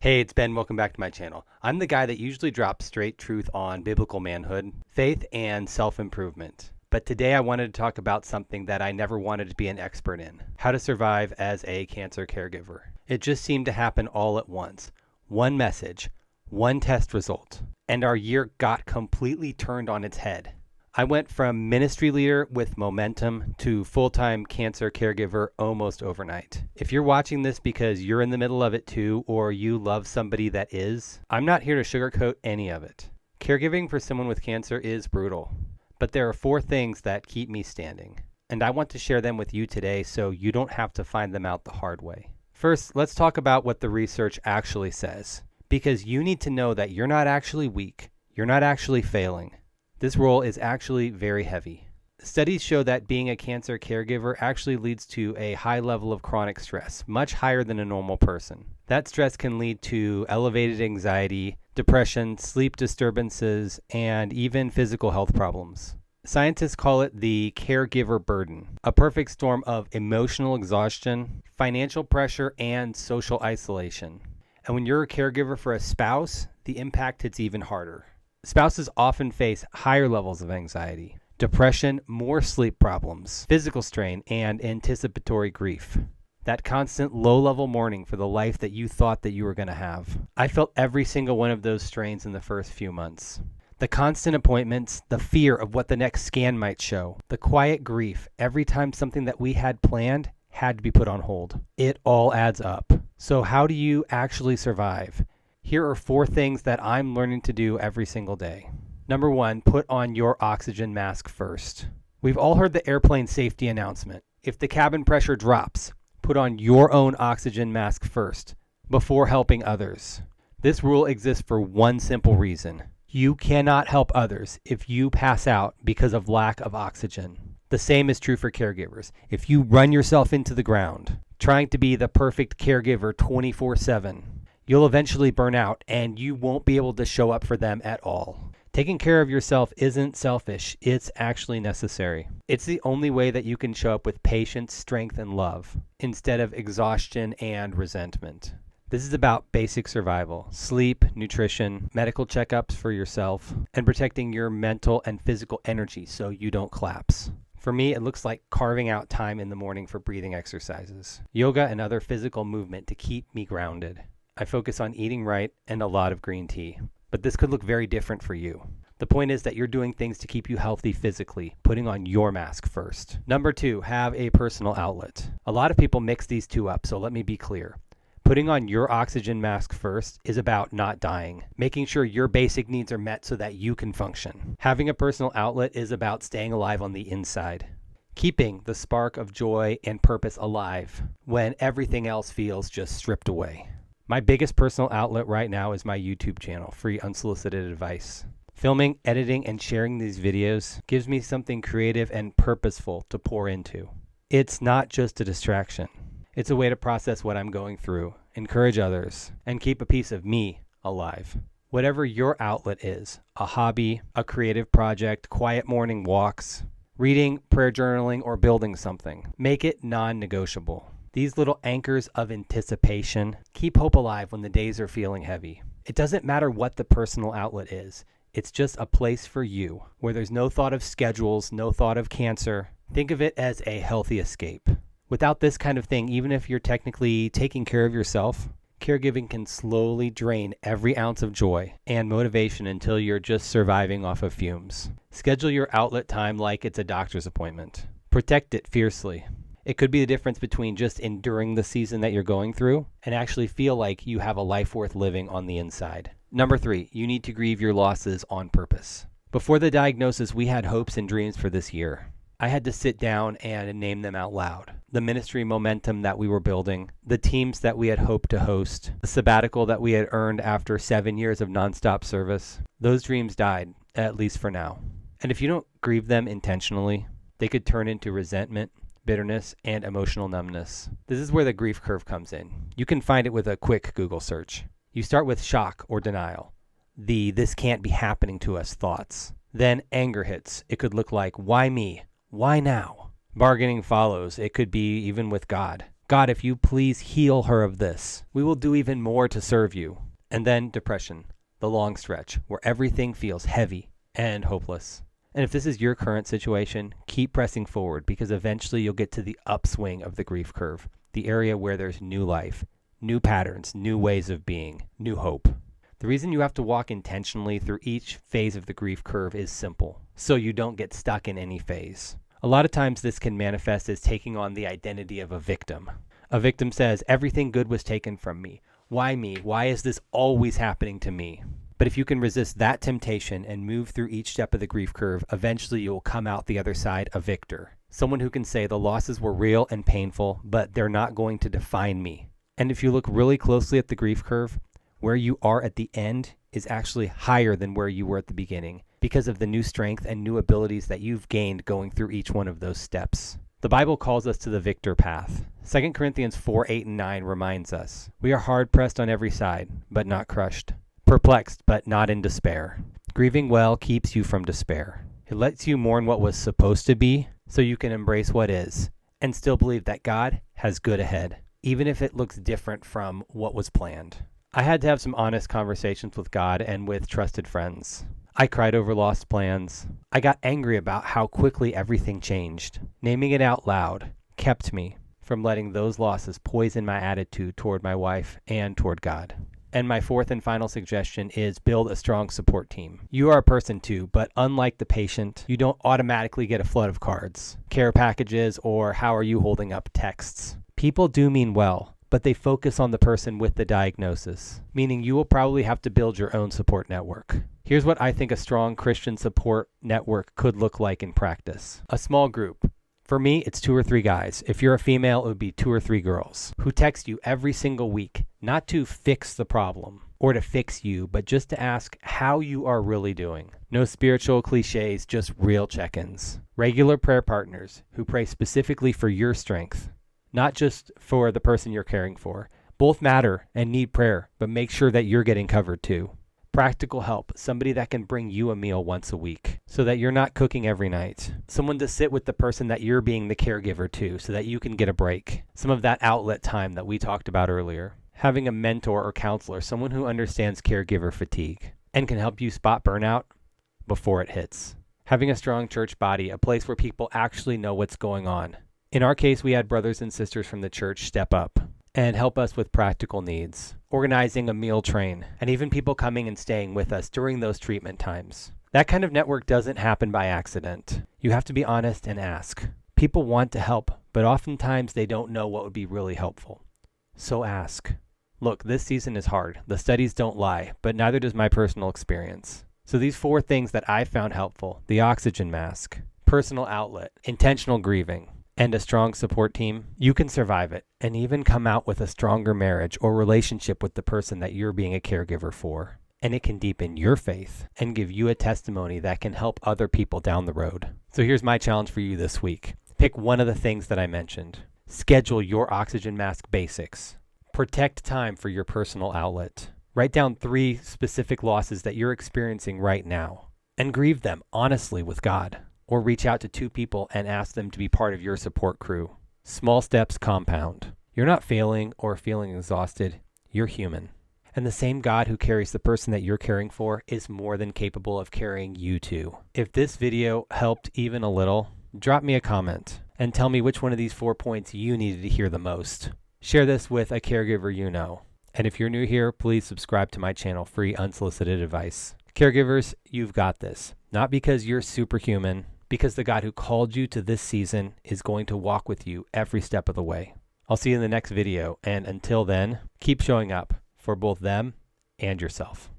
Hey, it's Ben. Welcome back to my channel. I'm the guy that usually drops straight truth on biblical manhood, faith, and self-improvement. But today I wanted to talk about something that I never wanted to be an expert in: how to survive as a cancer caregiver. It just seemed to happen all at once. One message, one test result, and our year got completely turned on its head. I went from ministry leader with momentum to full-time cancer caregiver almost overnight. If you're watching this because you're in the middle of it too, or you love somebody that is, I'm not here to sugarcoat any of it. Caregiving for someone with cancer is brutal, but there are 4 things that keep me standing, and I want to share them with you today so you don't have to find them out the hard way. First, let's talk about what the research actually says, because you need to know that you're not actually weak, you're not actually failing. This role is actually very heavy. Studies show that being a cancer caregiver actually leads to a high level of chronic stress, much higher than a normal person. That stress can lead to elevated anxiety, depression, sleep disturbances, and even physical health problems. Scientists call it the caregiver burden, a perfect storm of emotional exhaustion, financial pressure, and social isolation. And when you're a caregiver for a spouse, the impact hits even harder. Spouses often face higher levels of anxiety, depression, more sleep problems, physical strain, and anticipatory grief. That constant low-level mourning for the life that you thought that you were going to have. I felt every single one of those strains in the first few months. The constant appointments, the fear of what the next scan might show, the quiet grief every time something that we had planned had to be put on hold. It all adds up. So how do you actually survive? Here are 4 things that I'm learning to do every single day. Number 1, put on your oxygen mask first. We've all heard the airplane safety announcement. If the cabin pressure drops, put on your own oxygen mask first before helping others. This rule exists for one simple reason. You cannot help others if you pass out because of lack of oxygen. The same is true for caregivers. If you run yourself into the ground, trying to be the perfect caregiver 24/7, you'll eventually burn out and you won't be able to show up for them at all. Taking care of yourself isn't selfish, it's actually necessary. It's the only way that you can show up with patience, strength, and love, instead of exhaustion and resentment. This is about basic survival: sleep, nutrition, medical checkups for yourself, and protecting your mental and physical energy so you don't collapse. For me, it looks like carving out time in the morning for breathing exercises, yoga, and other physical movement to keep me grounded. I focus on eating right and a lot of green tea, but this could look very different for you. The point is that you're doing things to keep you healthy physically, putting on your mask first. Number 2, have a personal outlet. A lot of people mix these two up, so let me be clear. Putting on your oxygen mask first is about not dying, making sure your basic needs are met so that you can function. Having a personal outlet is about staying alive on the inside, keeping the spark of joy and purpose alive when everything else feels just stripped away. My biggest personal outlet right now is my YouTube channel, Free Unsolicited Advice. Filming, editing, and sharing these videos gives me something creative and purposeful to pour into. It's not just a distraction. It's a way to process what I'm going through, encourage others, and keep a piece of me alive. Whatever your outlet is, a hobby, a creative project, quiet morning walks, reading, prayer journaling, or building something, make it non-negotiable. These little anchors of anticipation keep hope alive when the days are feeling heavy. It doesn't matter what the personal outlet is. It's just a place for you where there's no thought of schedules, no thought of cancer. Think of it as a healthy escape. Without this kind of thing, even if you're technically taking care of yourself, caregiving can slowly drain every ounce of joy and motivation until you're just surviving off of fumes. Schedule your outlet time like it's a doctor's appointment. Protect it fiercely. It could be the difference between just enduring the season that you're going through and actually feel like you have a life worth living on the inside. Number 3, you need to grieve your losses on purpose. Before the diagnosis, we had hopes and dreams for this year. I had to sit down and name them out loud. The ministry momentum that we were building, the teams that we had hoped to host, the sabbatical that we had earned after 7 years of nonstop service. Those dreams died, at least for now. And if you don't grieve them intentionally, they could turn into resentment, bitterness, and emotional numbness. This is where the grief curve comes in. You can find it with a quick Google search. You start with shock or denial, the "this can't be happening to us" thoughts. Then anger hits. It could look like, why me? Why now? Bargaining follows. It could be even with God. God, if you please heal her of this, we will do even more to serve you. And then depression, the long stretch, where everything feels heavy and hopeless. And if this is your current situation, keep pressing forward, because eventually you'll get to the upswing of the grief curve, the area where there's new life, new patterns, new ways of being, new hope. The reason you have to walk intentionally through each phase of the grief curve is simple, so you don't get stuck in any phase. A lot of times this can manifest as taking on the identity of a victim. A victim says, everything good was taken from me. Why me? Why is this always happening to me? But if you can resist that temptation and move through each step of the grief curve, eventually you will come out the other side a victor. Someone who can say the losses were real and painful, but they're not going to define me. And if you look really closely at the grief curve, where you are at the end is actually higher than where you were at the beginning because of the new strength and new abilities that you've gained going through each one of those steps. The Bible calls us to the victor path. 2 Corinthians 4:8-9 reminds us, we are hard pressed on every side, but not crushed. Perplexed, but not in despair. Grieving well keeps you from despair. It lets you mourn what was supposed to be so you can embrace what is and still believe that God has good ahead, even if it looks different from what was planned. I had to have some honest conversations with God and with trusted friends. I cried over lost plans. I got angry about how quickly everything changed. Naming it out loud kept me from letting those losses poison my attitude toward my wife and toward God. And my fourth and final suggestion is build a strong support team. You are a person too, but unlike the patient, you don't automatically get a flood of cards, care packages, or how are you holding up texts. People do mean well, but they focus on the person with the diagnosis, meaning you will probably have to build your own support network. Here's what I think a strong Christian support network could look like in practice. A small group. For me, it's 2 or 3 guys. If you're a female, it would be 2 or 3 girls who text you every single week, not to fix the problem or to fix you, but just to ask how you are really doing. No spiritual cliches, just real check-ins. Regular prayer partners who pray specifically for your strength, not just for the person you're caring for. Both matter and need prayer, but make sure that you're getting covered too. Practical help, somebody that can bring you a meal once a week so that you're not cooking every night. Someone to sit with the person that you're being the caregiver to so that you can get a break. Some of that outlet time that we talked about earlier. Having a mentor or counselor, someone who understands caregiver fatigue and can help you spot burnout before it hits. Having a strong church body, a place where people actually know what's going on. In our case, we had brothers and sisters from the church step up and help us with practical needs, organizing a meal train, and even people coming and staying with us during those treatment times. That kind of network doesn't happen by accident. You have to be honest and ask. People want to help, but oftentimes they don't know what would be really helpful. So ask. Look, this season is hard. The studies don't lie, but neither does my personal experience. So these 4 things that I found helpful: the oxygen mask, personal outlet, intentional grieving, and a strong support team, you can survive it and even come out with a stronger marriage or relationship with the person that you're being a caregiver for. And it can deepen your faith and give you a testimony that can help other people down the road. So here's my challenge for you this week. Pick one of the things that I mentioned. Schedule your oxygen mask basics. Protect time for your personal outlet. Write down 3 specific losses that you're experiencing right now and grieve them honestly with God. Or reach out to 2 people and ask them to be part of your support crew. Small steps compound. You're not failing or feeling exhausted. You're human. And the same God who carries the person that you're caring for is more than capable of carrying you too. If this video helped even a little, drop me a comment and tell me which one of these 4 points you needed to hear the most. Share this with a caregiver you know. And if you're new here, please subscribe to my channel, Free Unsolicited Advice. Caregivers, you've got this. Not because you're superhuman, because the God who called you to this season is going to walk with you every step of the way. I'll see you in the next video, and until then, keep showing up for both them and yourself.